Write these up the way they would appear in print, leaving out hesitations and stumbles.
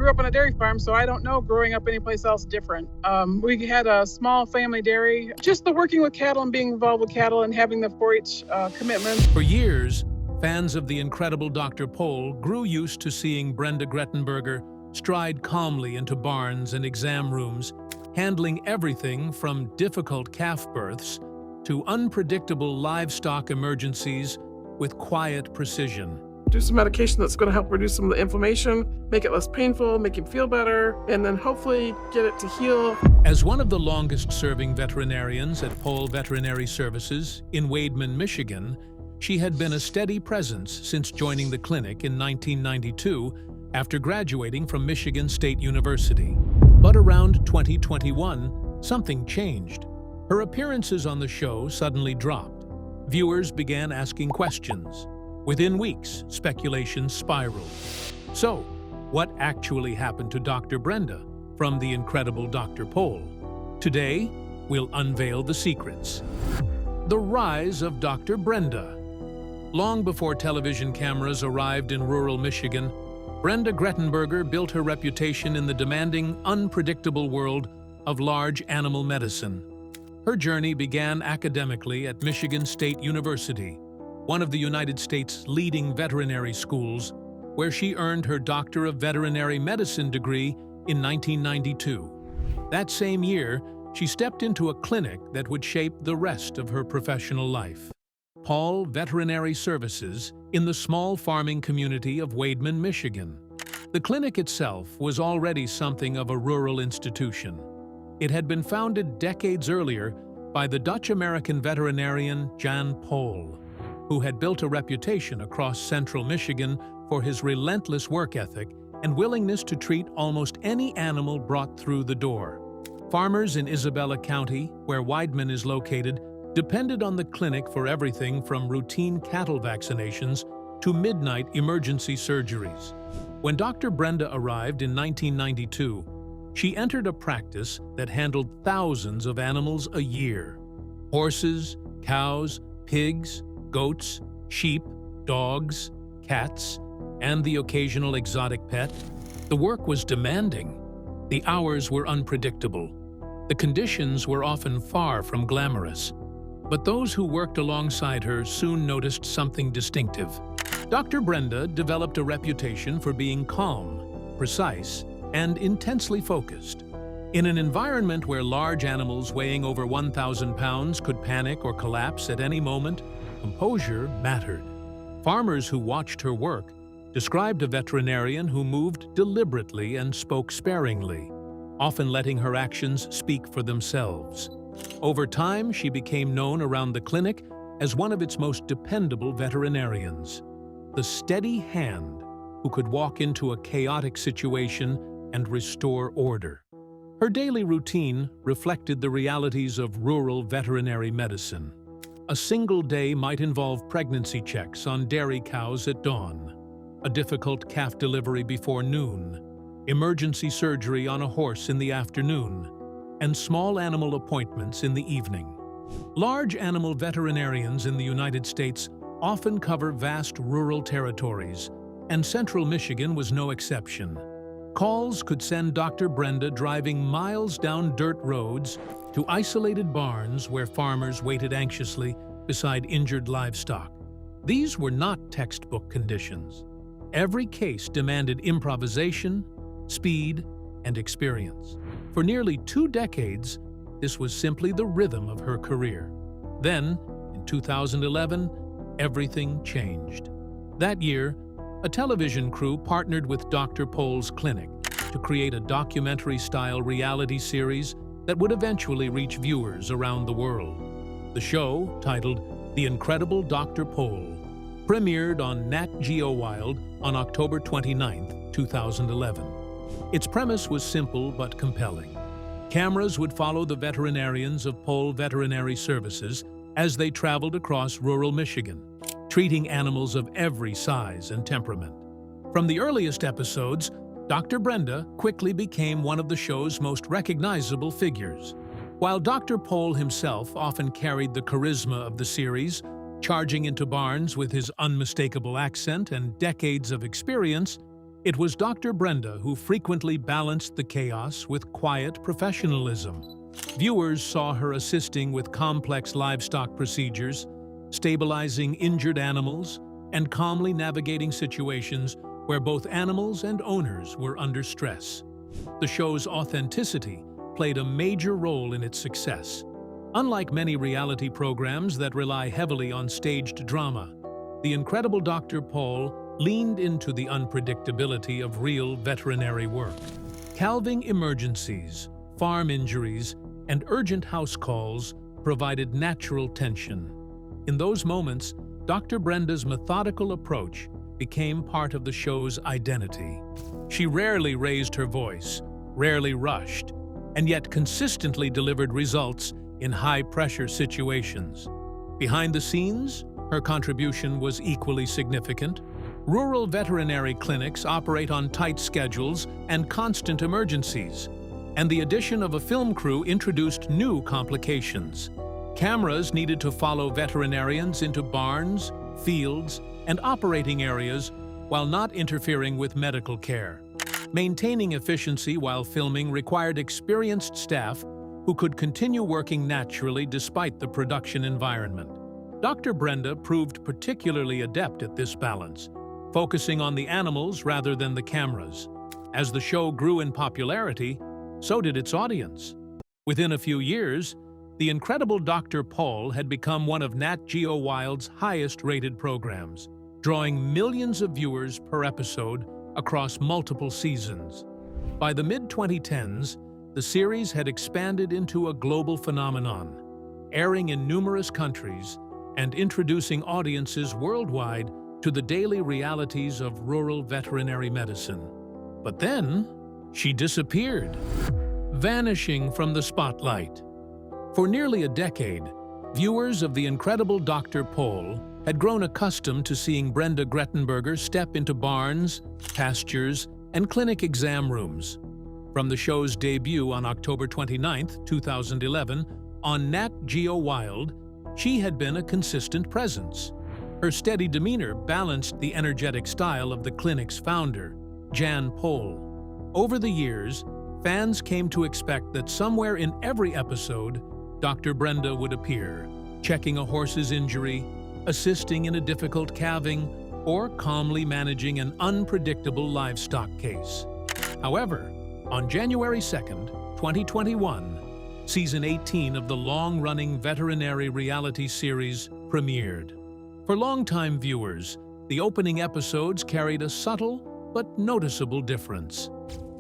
grew up on a dairy farm, so I don't know growing up anyplace else different. We had a small family dairy. Just the working with cattle and being involved with cattle and having the 4-H commitment. For years, fans of the Incredible Dr. Pol grew used to seeing Brenda Grettenberger stride calmly into barns and exam rooms, handling everything from difficult calf births to unpredictable livestock emergencies with quiet precision. Do some medication that's going to help reduce some of the inflammation, make it less painful, make him feel better, and then hopefully get it to heal. As one of the longest-serving veterinarians at Pol Veterinary Services in Weidman, Michigan, she had been a steady presence since joining the clinic in 1992 after graduating from Michigan State University. But around 2021, something changed. Her appearances on the show suddenly dropped. Viewers began asking questions. Within weeks, speculation spiraled. So, what actually happened to Dr. Brenda from the Incredible Dr. Pol? Today, we'll unveil the secrets. The rise of Dr. Brenda. Long before television cameras arrived in rural Michigan, Brenda Grettenberger built her reputation in the demanding, unpredictable world of large animal medicine. Her journey began academically at Michigan State University, one of the United States' leading veterinary schools, where she earned her Doctor of Veterinary Medicine degree in 1992. That same year, she stepped into a clinic that would shape the rest of her professional life. Pol Veterinary Services in the small farming community of Weidman, Michigan. The clinic itself was already something of a rural institution. It had been founded decades earlier by the Dutch-American veterinarian Jan Pol, who had built a reputation across central Michigan for his relentless work ethic and willingness to treat almost any animal brought through the door. Farmers in Isabella County, where Weidman is located, depended on the clinic for everything from routine cattle vaccinations to midnight emergency surgeries. When Dr. Brenda arrived in 1992, she entered a practice that handled thousands of animals a year. Horses, cows, pigs, goats, sheep, dogs, cats, and the occasional exotic pet. The work was demanding. The hours were unpredictable. The conditions were often far from glamorous. But those who worked alongside her soon noticed something distinctive. Dr. Brenda developed a reputation for being calm, precise, and intensely focused. In an environment where large animals weighing over 1,000 pounds could panic or collapse at any moment, composure mattered. Farmers who watched her work described a veterinarian who moved deliberately and spoke sparingly, often letting her actions speak for themselves. Over time, she became known around the clinic as one of its most dependable veterinarians. The steady hand who could walk into a chaotic situation and restore order. Her daily routine reflected the realities of rural veterinary medicine. A single day might involve pregnancy checks on dairy cows at dawn, a difficult calf delivery before noon, emergency surgery on a horse in the afternoon, and small animal appointments in the evening. Large animal veterinarians in the United States often cover vast rural territories, and central Michigan was no exception. Calls could send Dr. Brenda driving miles down dirt roads to isolated barns where farmers waited anxiously beside injured livestock. These were not textbook conditions. Every case demanded improvisation, speed, and experience. For nearly 2 decades, this was simply the rhythm of her career. Then, in 2011, everything changed. That year, a television crew partnered with Dr. Pol's clinic to create a documentary-style reality series that would eventually reach viewers around the world. The show, titled The Incredible Dr. Pol, premiered on Nat Geo Wild on October 29, 2011. Its premise was simple but compelling. Cameras would follow the veterinarians of Pol Veterinary Services as they traveled across rural Michigan, treating animals of every size and temperament. From the earliest episodes, Dr. Brenda quickly became one of the show's most recognizable figures. While Dr. Pol himself often carried the charisma of the series, charging into barns with his unmistakable accent and decades of experience, It was Dr. Brenda who frequently balanced the chaos with quiet professionalism. Viewers saw her assisting with complex livestock procedures, stabilizing injured animals, and calmly navigating situations where both animals and owners were under stress. The show's authenticity played a major role in its success. Unlike many reality programs that rely heavily on staged drama, The Incredible Doctor Pol leaned into the unpredictability of real veterinary work. Calving emergencies, farm injuries, and urgent house calls provided natural tension. In those moments, Dr. Brenda's methodical approach became part of the show's identity. She rarely raised her voice, rarely rushed, and yet consistently delivered results in high-pressure situations. Behind the scenes, her contribution was equally significant. Rural veterinary clinics operate on tight schedules and constant emergencies, and the addition of a film crew introduced new complications. Cameras needed to follow veterinarians into barns, fields, and operating areas while not interfering with medical care. Maintaining efficiency while filming required experienced staff who could continue working naturally despite the production environment. Dr. Brenda proved particularly adept at this balance, focusing on the animals rather than the cameras. As the show grew in popularity, so did its audience. Within a few years, The Incredible Doctor Pol had become one of Nat Geo Wild's highest-rated programs, drawing millions of viewers per episode across multiple seasons. By the mid-2010s, the series had expanded into a global phenomenon, airing in numerous countries and introducing audiences worldwide to the daily realities of rural veterinary medicine. But then, she disappeared, vanishing from the spotlight. For nearly a decade, viewers of The Incredible Doctor Pol had grown accustomed to seeing Brenda Grettenberger step into barns, pastures, and clinic exam rooms. From the show's debut on October 29, 2011, on Nat Geo Wild, she had been a consistent presence. Her steady demeanor balanced the energetic style of the clinic's founder, Jan Pol. Over the years, fans came to expect that somewhere in every episode, Dr. Brenda would appear, checking a horse's injury, assisting in a difficult calving, or calmly managing an unpredictable livestock case. However, on January 2, 2021, Season 18 of the long-running veterinary reality series premiered. For longtime viewers, the opening episodes carried a subtle but noticeable difference.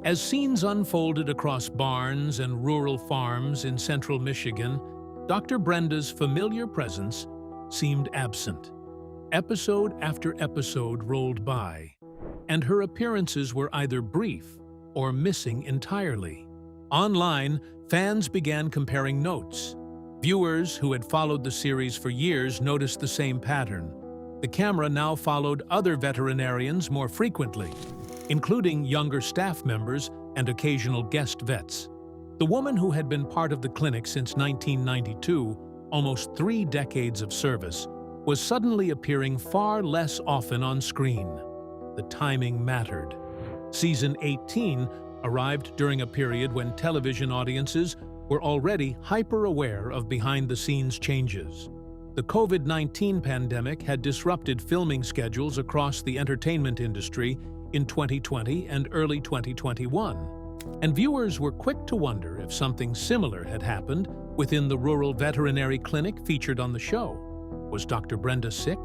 As scenes unfolded across barns and rural farms in central Michigan, Dr. Brenda's familiar presence seemed absent. Episode after episode rolled by, and her appearances were either brief or missing entirely. Online, fans began comparing notes. Viewers who had followed the series for years noticed the same pattern. The camera now followed other veterinarians more frequently, including younger staff members and occasional guest vets. The woman who had been part of the clinic since 1992, almost 3 decades of service, was suddenly appearing far less often on screen. The timing mattered. Season 18 arrived during a period when television audiences were already hyper-aware of behind-the-scenes changes. The COVID-19 pandemic had disrupted filming schedules across the entertainment industry in 2020 and early 2021, and viewers were quick to wonder if something similar had happened within the rural veterinary clinic featured on the show. Was Dr. Brenda sick?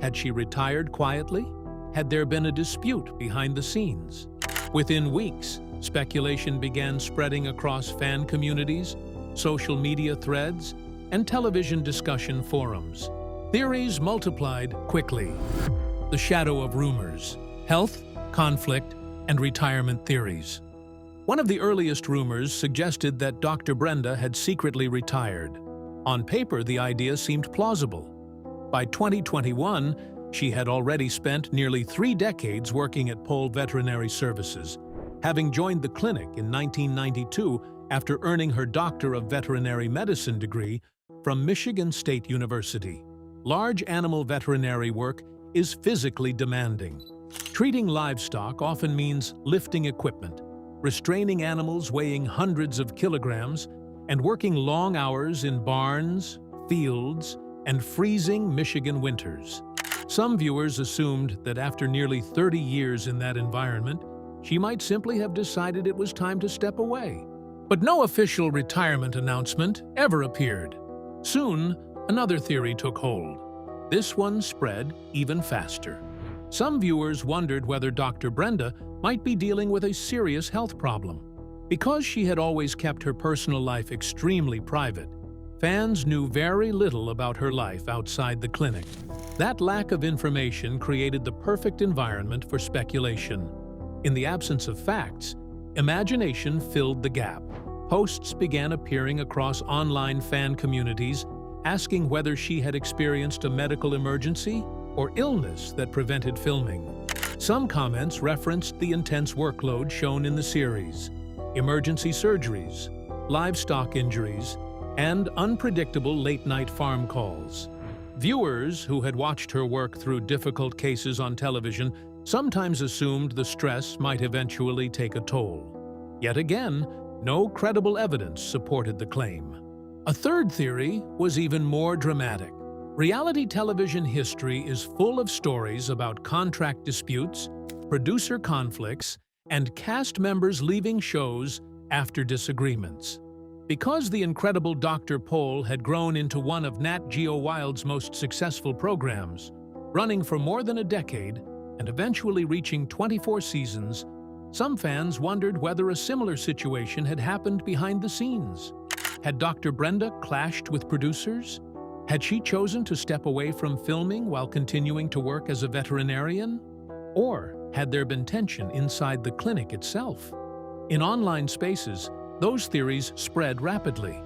Had she retired quietly? Had there been a dispute behind the scenes? Within weeks, speculation began spreading across fan communities, social media threads, and television discussion forums. Theories multiplied quickly. The shadow of rumors, health, conflict, and retirement theories. One of the earliest rumors suggested that Dr. Brenda had secretly retired. On paper, the idea seemed plausible. By 2021, she had already spent nearly 3 decades working at Pol Veterinary Services, having joined the clinic in 1992 after earning her Doctor of Veterinary Medicine degree from Michigan State University. Large animal veterinary work is physically demanding. Treating livestock often means lifting equipment, restraining animals weighing hundreds of kilograms, and working long hours in barns, fields, and freezing Michigan winters. Some viewers assumed that after nearly 30 years in that environment, she might simply have decided it was time to step away. But no official retirement announcement ever appeared. Soon, another theory took hold. This one spread even faster. Some viewers wondered whether Dr. Brenda might be dealing with a serious health problem. Because she had always kept her personal life extremely private, fans knew very little about her life outside the clinic. That lack of information created the perfect environment for speculation. In the absence of facts, imagination filled the gap. Posts began appearing across online fan communities, asking whether she had experienced a medical emergency or illness that prevented filming. Some comments referenced the intense workload shown in the series, emergency surgeries, livestock injuries, and unpredictable late-night farm calls. Viewers who had watched her work through difficult cases on television sometimes assumed the stress might eventually take a toll. Yet again, no credible evidence supported the claim. A third theory was even more dramatic. Reality television history is full of stories about contract disputes, producer conflicts, and cast members leaving shows after disagreements. Because the Incredible Doctor Pol had grown into one of Nat Geo Wild's most successful programs, running for more than a decade and eventually reaching 24 seasons, some fans wondered whether a similar situation had happened behind the scenes. Had Dr. Brenda clashed with producers? Had she chosen to step away from filming while continuing to work as a veterinarian? Or had there been tension inside the clinic itself? In online spaces, those theories spread rapidly.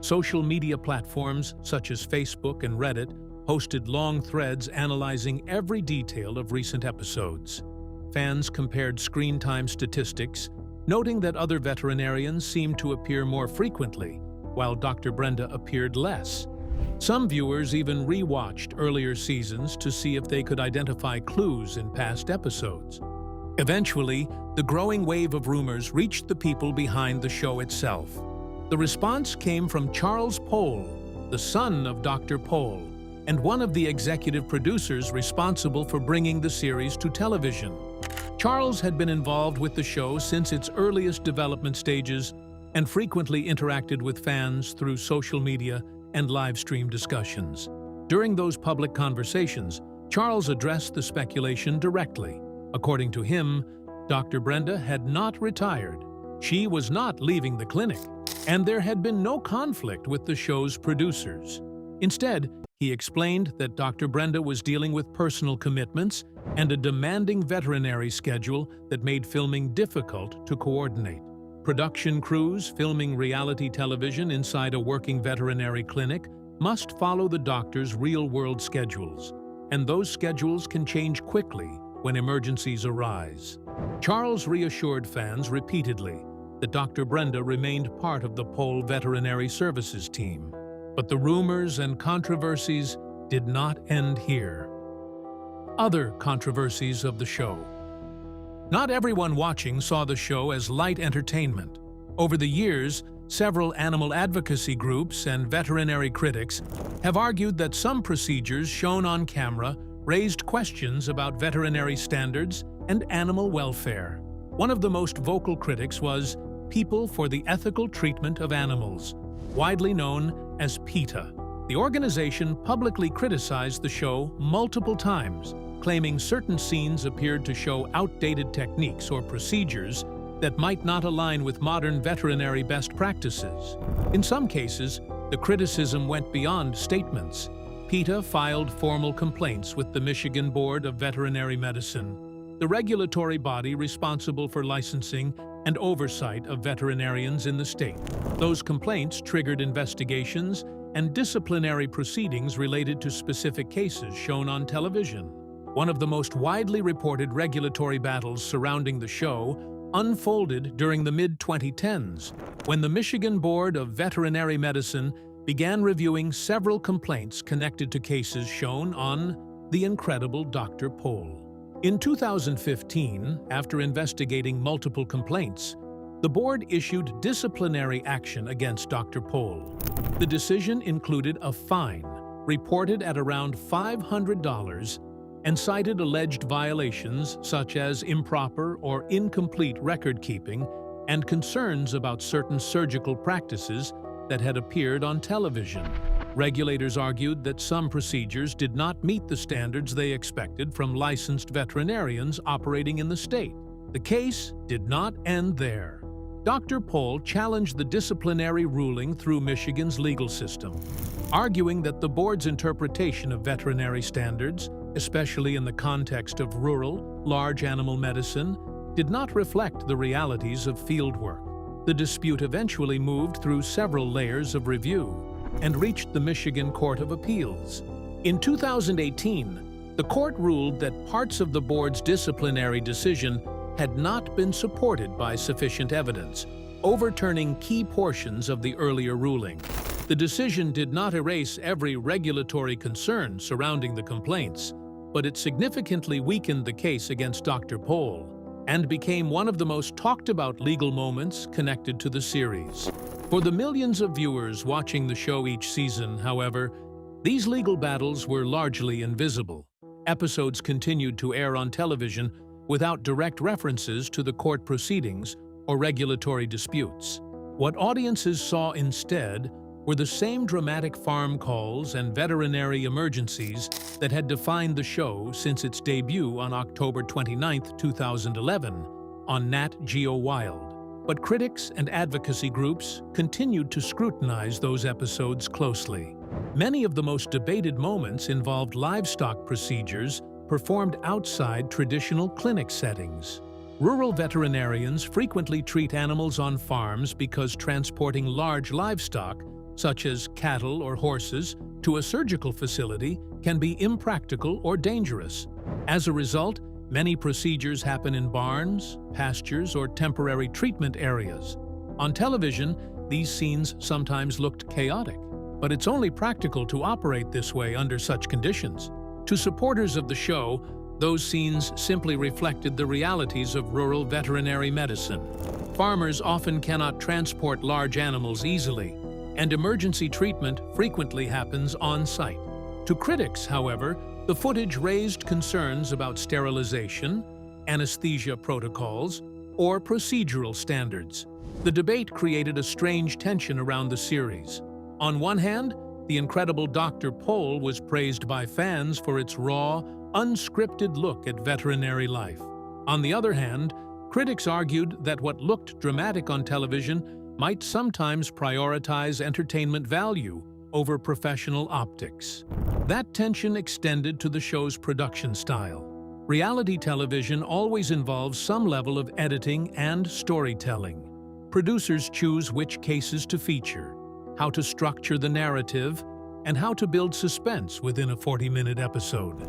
Social media platforms such as Facebook and Reddit posted long threads analyzing every detail of recent episodes. Fans compared screen time statistics, noting that other veterinarians seemed to appear more frequently, while Dr. Brenda appeared less. Some viewers even re-watched earlier seasons to see if they could identify clues in past episodes. Eventually, the growing wave of rumors reached the people behind the show itself. The response came from Charles Pol, the son of Dr. Pol, and one of the executive producers responsible for bringing the series to television. Charles had been involved with the show since its earliest development stages and frequently interacted with fans through social media and live stream discussions. During those public conversations, Charles addressed the speculation directly. According to him, Dr. Brenda had not retired. She was not leaving the clinic, and there had been no conflict with the show's producers. Instead, he explained that Dr. Brenda was dealing with personal commitments and a demanding veterinary schedule that made filming difficult to coordinate. Production crews filming reality television inside a working veterinary clinic must follow the doctor's real-world schedules, and those schedules can change quickly when emergencies arise. Charles reassured fans repeatedly that Dr. Brenda remained part of the Pol Veterinary Services team. But the rumors and controversies did not end here. Other controversies of the show. Not everyone watching saw the show as light entertainment. Over the years, several animal advocacy groups and veterinary critics have argued that some procedures shown on camera raised questions about veterinary standards and animal welfare. One of the most vocal critics was People for the Ethical Treatment of Animals, widely known as PETA. The organization publicly criticized the show multiple times, claiming certain scenes appeared to show outdated techniques or procedures that might not align with modern veterinary best practices. In some cases, the criticism went beyond statements. PETA filed formal complaints with the Michigan Board of Veterinary Medicine, the regulatory body responsible for licensing and oversight of veterinarians in the state. Those complaints triggered investigations and disciplinary proceedings related to specific cases shown on television. One of the most widely reported regulatory battles surrounding the show unfolded during the mid-2010s, when the Michigan Board of Veterinary Medicine began reviewing several complaints connected to cases shown on The Incredible Doctor Pol. In 2015, after investigating multiple complaints, the board issued disciplinary action against Dr. Pol. The decision included a fine, reported at around $500, and cited alleged violations such as improper or incomplete record-keeping and concerns about certain surgical practices that had appeared on television. Regulators argued that some procedures did not meet the standards they expected from licensed veterinarians operating in the state. The case did not end there. Dr. Pol challenged the disciplinary ruling through Michigan's legal system, arguing that the board's interpretation of veterinary standards, especially in the context of rural, large animal medicine, did not reflect the realities of fieldwork. The dispute eventually moved through several layers of review and reached the Michigan Court of Appeals. In 2018, the court ruled that parts of the board's disciplinary decision had not been supported by sufficient evidence, overturning key portions of the earlier ruling. The decision did not erase every regulatory concern surrounding the complaints, but it significantly weakened the case against Dr. Pol and became one of the most talked-about legal moments connected to the series. For the millions of viewers watching the show each season, however, these legal battles were largely invisible. Episodes continued to air on television without direct references to the court proceedings or regulatory disputes. What audiences saw instead were the same dramatic farm calls and veterinary emergencies that had defined the show since its debut on October 29, 2011, on Nat Geo Wild. But critics and advocacy groups continued to scrutinize those episodes closely. Many of the most debated moments involved livestock procedures performed outside traditional clinic settings. Rural veterinarians frequently treat animals on farms because transporting large livestock, such as cattle or horses, to a surgical facility can be impractical or dangerous. As a result, many procedures happen in barns, pastures, or temporary treatment areas. On television, these scenes sometimes looked chaotic, but it's only practical to operate this way under such conditions. To supporters of the show, those scenes simply reflected the realities of rural veterinary medicine. Farmers often cannot transport large animals easily, and emergency treatment frequently happens on-site. To critics, however, the footage raised concerns about sterilization, anesthesia protocols, or procedural standards. The debate created a strange tension around the series. On one hand, the Incredible Doctor Pol was praised by fans for its raw, unscripted look at veterinary life. On the other hand, critics argued that what looked dramatic on television might sometimes prioritize entertainment value over professional optics. That tension extended to the show's production style. Reality television always involves some level of editing and storytelling. Producers choose which cases to feature, how to structure the narrative, and how to build suspense within a 40-minute episode.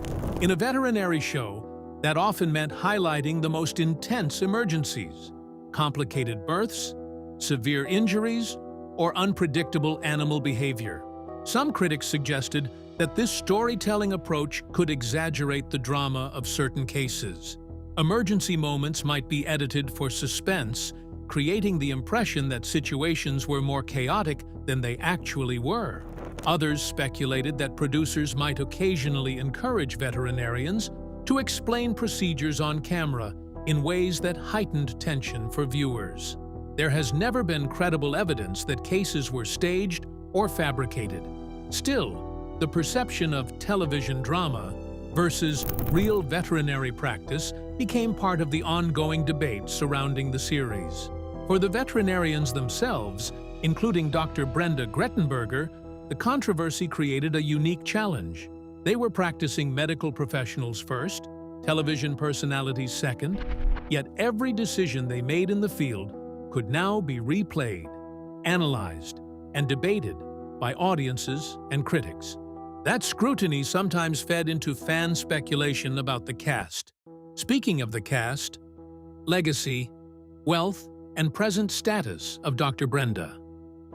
In a veterinary show, that often meant highlighting the most intense emergencies, complicated births, severe injuries, or unpredictable animal behavior. Some critics suggested that this storytelling approach could exaggerate the drama of certain cases. Emergency moments might be edited for suspense, creating the impression that situations were more chaotic than they actually were. Others speculated that producers might occasionally encourage veterinarians to explain procedures on camera in ways that heightened tension for viewers. There has never been credible evidence that cases were staged or fabricated. Still, the perception of television drama versus real veterinary practice became part of the ongoing debate surrounding the series. For the veterinarians themselves, including Dr. Brenda Grettenberger, the controversy created a unique challenge. They were practicing medical professionals first, television personalities second, yet every decision they made in the field could now be replayed, analyzed, and debated by audiences and critics. That scrutiny sometimes fed into fan speculation about the cast. Speaking of the cast, legacy, wealth, and present status of Dr. Brenda.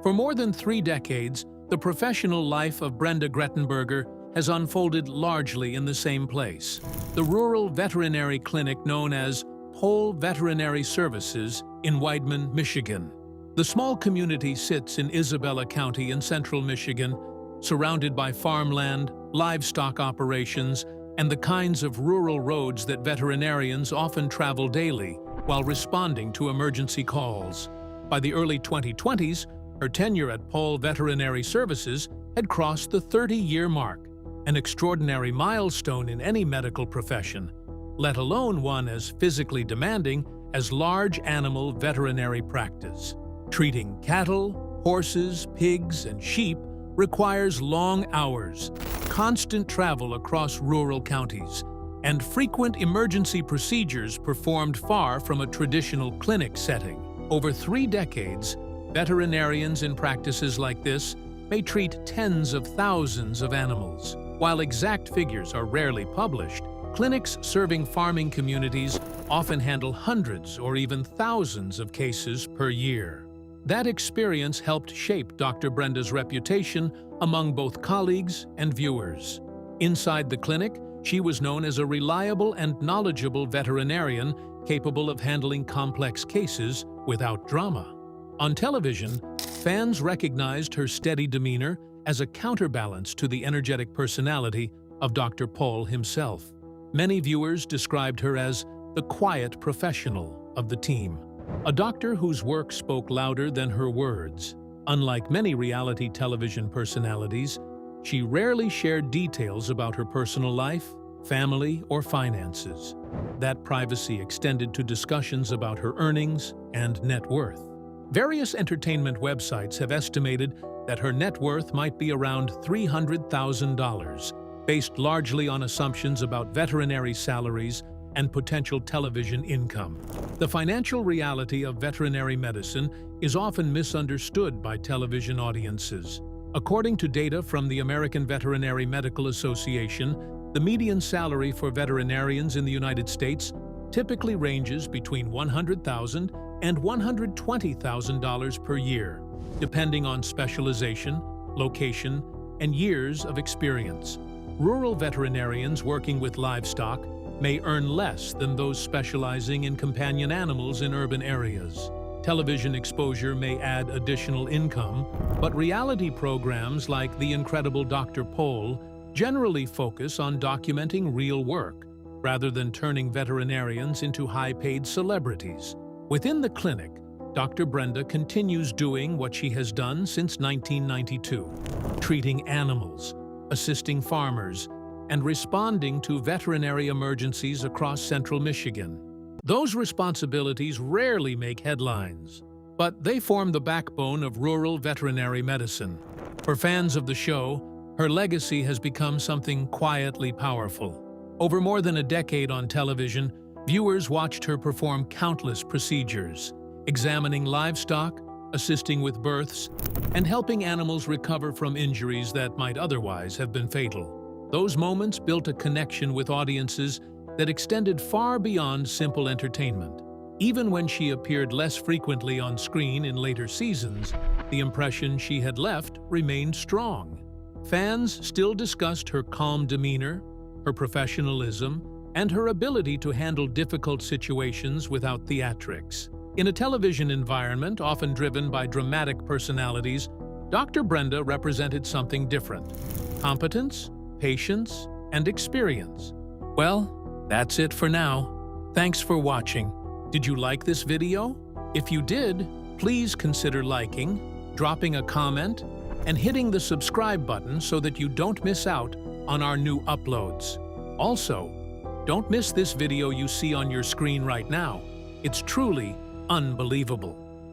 For more than 3 decades, the professional life of Brenda Grettenberger has unfolded largely in the same place, the rural veterinary clinic known as Pol Veterinary Services in Weidman, Michigan. The small community sits in Isabella County in central Michigan, surrounded by farmland, livestock operations, and the kinds of rural roads that veterinarians often travel daily while responding to emergency calls. By the early 2020s, her tenure at Pol Veterinary Services had crossed the 30-year mark, an extraordinary milestone in any medical profession, let alone one as physically demanding as large animal veterinary practice. Treating cattle, horses, pigs, and sheep requires long hours, constant travel across rural counties, and frequent emergency procedures performed far from a traditional clinic setting. Over 3 decades, veterinarians in practices like this may treat tens of thousands of animals. While exact figures are rarely published, clinics serving farming communities often handle hundreds or even thousands of cases per year. That experience helped shape Dr. Brenda's reputation among both colleagues and viewers. Inside the clinic, she was known as a reliable and knowledgeable veterinarian capable of handling complex cases without drama. On television, fans recognized her steady demeanor as a counterbalance to the energetic personality of Dr. Pol himself. Many viewers described her as the quiet professional of the team, a doctor whose work spoke louder than her words. Unlike many reality television personalities, she rarely shared details about her personal life, family, or finances. That privacy extended to discussions about her earnings and net worth. Various entertainment websites have estimated that her net worth might be around $300,000, based largely on assumptions about veterinary salaries and potential television income. The financial reality of veterinary medicine is often misunderstood by television audiences. According to data from the American Veterinary Medical Association, the median salary for veterinarians in the United States typically ranges between $100,000 and $120,000 per year, depending on specialization, location, and years of experience. Rural veterinarians working with livestock may earn less than those specializing in companion animals in urban areas. Television exposure may add additional income, but reality programs like The Incredible Doctor Pol generally focus on documenting real work, rather than turning veterinarians into high-paid celebrities. Within the clinic, Dr. Brenda continues doing what she has done since 1992, treating animals, assisting farmers, and responding to veterinary emergencies across central Michigan. Those responsibilities rarely make headlines, but they form the backbone of rural veterinary medicine. For fans of the show, her legacy has become something quietly powerful. Over more than a decade on television, viewers watched her perform countless procedures, examining livestock, assisting with births, and helping animals recover from injuries that might otherwise have been fatal. Those moments built a connection with audiences that extended far beyond simple entertainment. Even when she appeared less frequently on screen in later seasons, the impression she had left remained strong. Fans still discussed her calm demeanor, her professionalism, and her ability to handle difficult situations without theatrics. In a television environment often driven by dramatic personalities, Dr. Brenda represented something different: competence, patience, and experience. Well, that's it for now. Thanks for watching. Did you like this video? If you did, please consider liking, dropping a comment, and hitting the subscribe button so that you don't miss out on our new uploads. Also, don't miss this video you see on your screen right now. It's truly unbelievable.